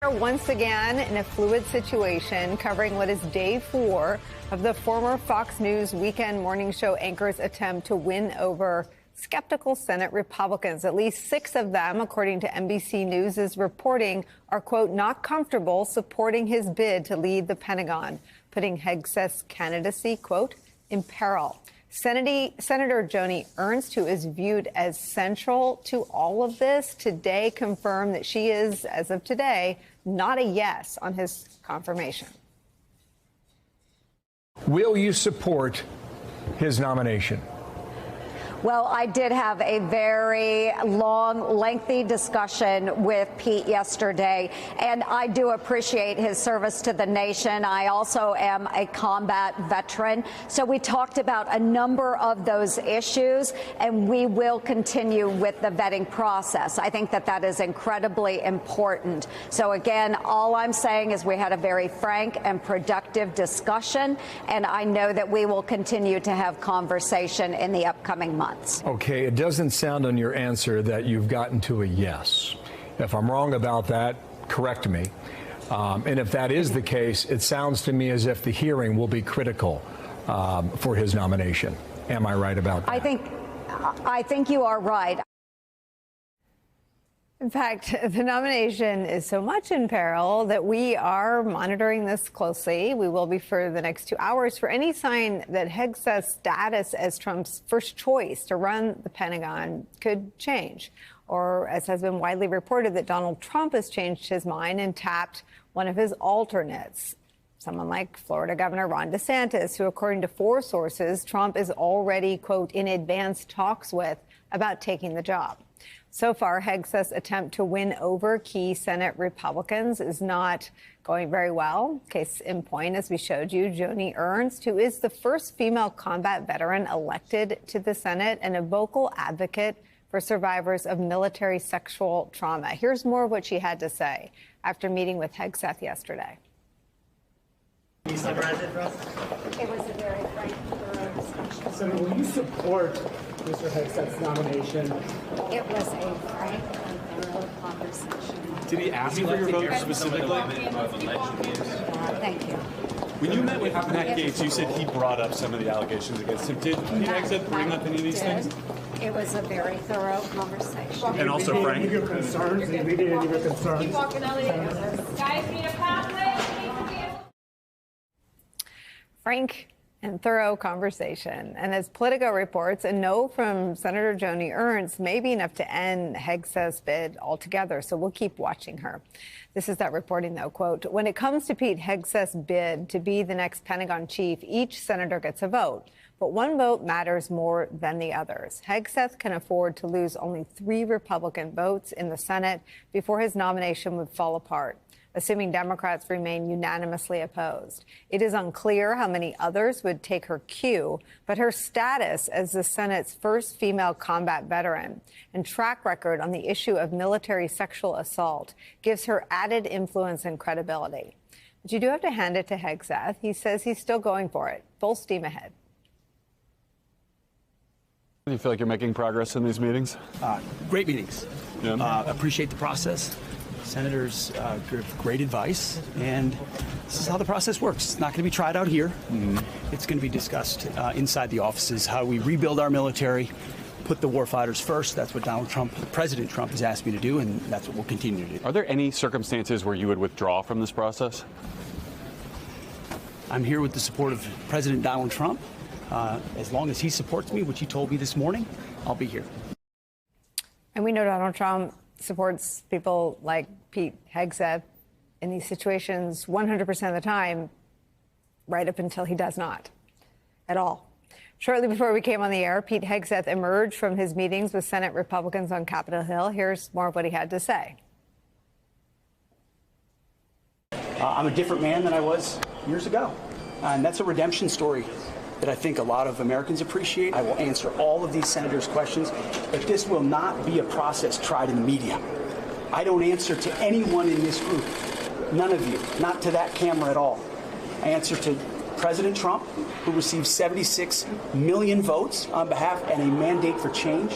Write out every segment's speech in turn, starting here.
Once again in a fluid situation, covering what is day 4 of the former Fox News weekend morning show anchor's attempt to win over skeptical Senate Republicans. At least 6 of them, according to NBC News' reporting, are, quote, not comfortable supporting his bid to lead the Pentagon, putting Hegseth's candidacy, quote, in peril. Senator Joni Ernst, who is viewed as central to all of this, today confirmed that she is, as of today, not a yes on his confirmation. Will you support his nomination? Well, I did have a very long, lengthy discussion with Pete yesterday, and I do appreciate his service to the nation. I also am a combat veteran. So we talked about a number of those issues, and we will continue with the vetting process. I think that is incredibly important. So again, all I'm saying is we had a very frank and productive discussion, and I know that we will continue to have conversation in the upcoming months. Okay, it doesn't sound on your answer that you've gotten to a yes. If I'm wrong about that, correct me. And if that is the case, it sounds to me as if the hearing will be critical for his nomination. Am I right about that? I think you are right. In fact, the nomination is so much in peril that we are monitoring this closely. We will be for the next 2 hours for any sign that Hegseth's status as Trump's first choice to run the Pentagon could change. Or, as has been widely reported, that Donald Trump has changed his mind and tapped one of his alternates, someone like Florida Governor Ron DeSantis, who, according to 4 sources, Trump is already, quote, in advanced talks with about taking the job. So far, Hegseth's attempt to win over key Senate Republicans is not going very well. Case in point, as we showed you, Joni Ernst, who is the first female combat veteran elected to the Senate and a vocal advocate for survivors of military sexual trauma. Here's more of what she had to say after meeting with Hegseth yesterday. Can you summarize it for us? It was a very frank, thorough discussion. So will you support Mr. Hegseth's nomination? It was a frank and thorough conversation. Did he ask you for your vote specifically? Thank you. When you met with Matt Gaetz, you said he brought up some of the allegations against him. Did Pete Hegseth bring up any of these things? It was a very thorough conversation. And also, Frank? Any of your concerns? Did you alleviate any of your concerns? Keep walking, Elliot. Guys, need a pathway. Frank and thorough conversation. And as Politico reports, a no from Senator Joni Ernst may be enough to end Hegseth's bid altogether. So we'll keep watching her. This is that reporting, though. Quote, when it comes to Pete Hegseth's bid to be the next Pentagon chief, each senator gets a vote. But one vote matters more than the others. Hegseth can afford to lose only 3 Republican votes in the Senate before his nomination would fall apart, assuming Democrats remain unanimously opposed. It is unclear how many others would take her cue, but her status as the Senate's first female combat veteran and track record on the issue of military sexual assault gives her added influence and credibility. But you do have to hand it to Hegseth. He says he's still going for it, full steam ahead. Do you feel like you're making progress in these meetings? Great meetings. Yeah. Appreciate the process. Senators give great advice, and this is how the process works. It's not going to be tried out here. It's going to be discussed inside the offices, how we rebuild our military, put the warfighters first. That's what President Trump has asked me to do, and that's what we'll continue to do. Are there any circumstances where you would withdraw from this process? I'm here with the support of President Donald Trump. As long as he supports me, which he told me this morning, I'll be here. And we know Donald Trump supports people like Pete Hegseth in these situations 100% of the time, right up until he does not at all. Shortly before we came on the air, Pete Hegseth emerged from his meetings with Senate Republicans on Capitol Hill. Here's more of what he had to say. I'm a different man than I was years ago, and that's a redemption story that I think a lot of Americans appreciate. I will answer all of these senators' questions, but this will not be a process tried in the media. I don't answer to anyone in this group, none of you, not to that camera at all. I answer to President Trump, who received 76 million votes on behalf and a mandate for change.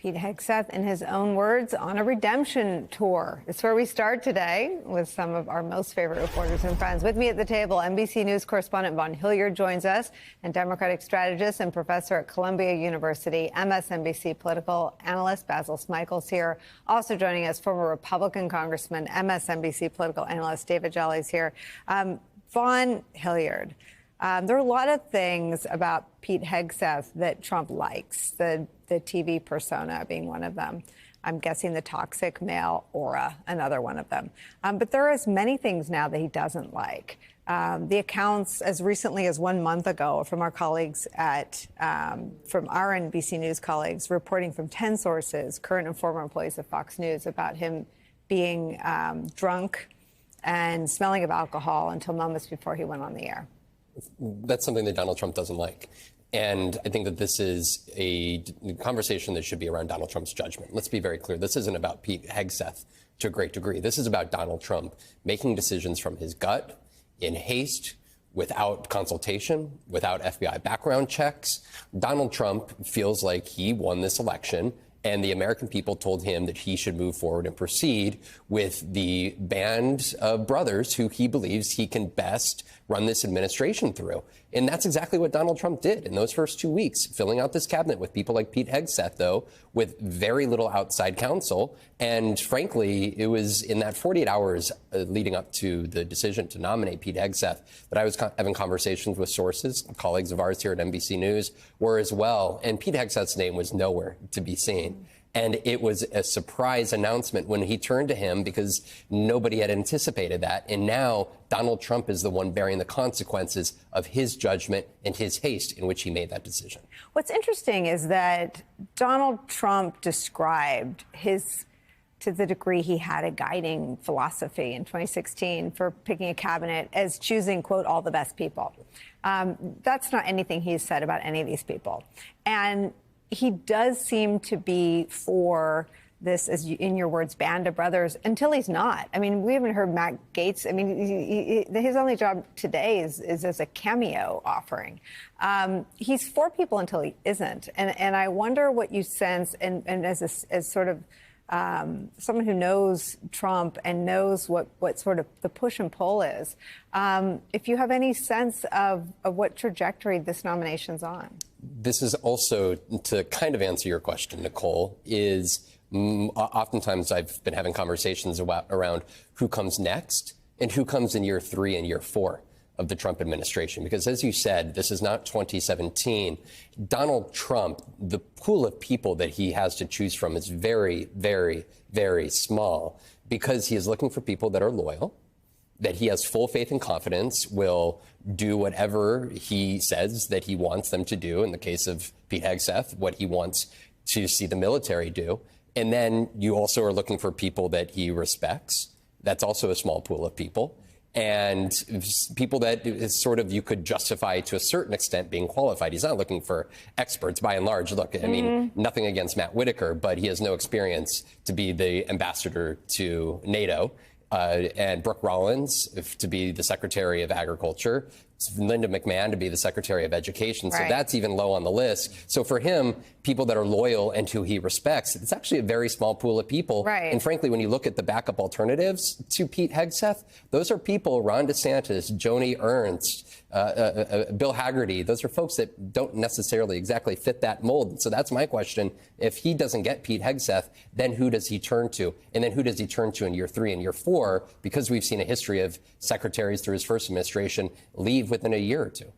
Pete Hegseth, in his own words, on a redemption tour. It's where we start today with some of our most favorite reporters and friends. With me at the table, NBC News correspondent Vaughn Hilliard joins us, and Democratic strategist and professor at Columbia University, MSNBC political analyst Basil Smikle's here. Also joining us, former Republican Congressman, MSNBC political analyst David Jolly's here. Vaughn Hilliard. There are a lot of things about Pete Hegseth that Trump likes, the TV persona being one of them. I'm guessing the toxic male aura, another one of them. But there are as many things now that he doesn't like. The accounts as recently as 1 month ago from our colleagues from our NBC News colleagues reporting from 10 sources, current and former employees of Fox News, about him being drunk and smelling of alcohol until moments before he went on the air. That's something that Donald Trump doesn't like. And I think that this is a conversation that should be around Donald Trump's judgment. Let's be very clear. This isn't about Pete Hegseth to a great degree. This is about Donald Trump making decisions from his gut, in haste, without consultation, without FBI background checks. Donald Trump feels like he won this election, and the American people told him that he should move forward and proceed with the band of brothers who he believes he can best run this administration through. And that's exactly what Donald Trump did in those first 2 weeks, filling out this cabinet with people like Pete Hegseth, though, with very little outside counsel. And frankly, it was in that 48 hours leading up to the decision to nominate Pete Hegseth that I was having conversations with sources, colleagues of ours here at NBC News were as well. And Pete Hegseth's name was nowhere to be seen. And it was a surprise announcement when he turned to him because nobody had anticipated that. And now Donald Trump is the one bearing the consequences of his judgment and his haste in which he made that decision. What's interesting is that Donald Trump described to the degree he had a guiding philosophy in 2016 for picking a cabinet as choosing, quote, all the best people. That's not anything he's said about any of these people. And he does seem to be for this, as in your words, band of brothers, until he's not. I mean, we haven't heard Matt Gaetz. I mean, his only job today is as a cameo offering. He's for people until he isn't. And I wonder what you sense, and as sort of someone who knows Trump and knows what sort of the push and pull is, if you have any sense of what trajectory this nomination's on. This is also, to kind of answer your question, Nicole, is oftentimes I've been having conversations around who comes next and who comes in year 3 and year 4 of the Trump administration. Because as you said, this is not 2017. Donald Trump, the pool of people that he has to choose from is very, very, very small because he is looking for people that are loyal, that he has full faith and confidence will do whatever he says that he wants them to do. In the case of Pete Hegseth, what he wants to see the military do. And then you also are looking for people that he respects. That's also a small pool of people. And people that is sort of you could justify to a certain extent being qualified. He's not looking for experts by and large. Look, I mean, nothing against Matt Whitaker, but he has no experience to be the ambassador to NATO. And Brooke Rollins to be the Secretary of Agriculture, Linda McMahon to be the Secretary of Education. So that's even low on the list. So for him, people that are loyal and who he respects, it's actually a very small pool of people. Right. And frankly, when you look at the backup alternatives to Pete Hegseth, those are people, Ron DeSantis, Joni Ernst, Bill Hagerty. Those are folks that don't necessarily exactly fit that mold. So that's my question. If he doesn't get Pete Hegseth, then who does he turn to? And then who does he turn to in year 3 and year 4? Because we've seen a history of secretaries through his first administration leave within a year or two.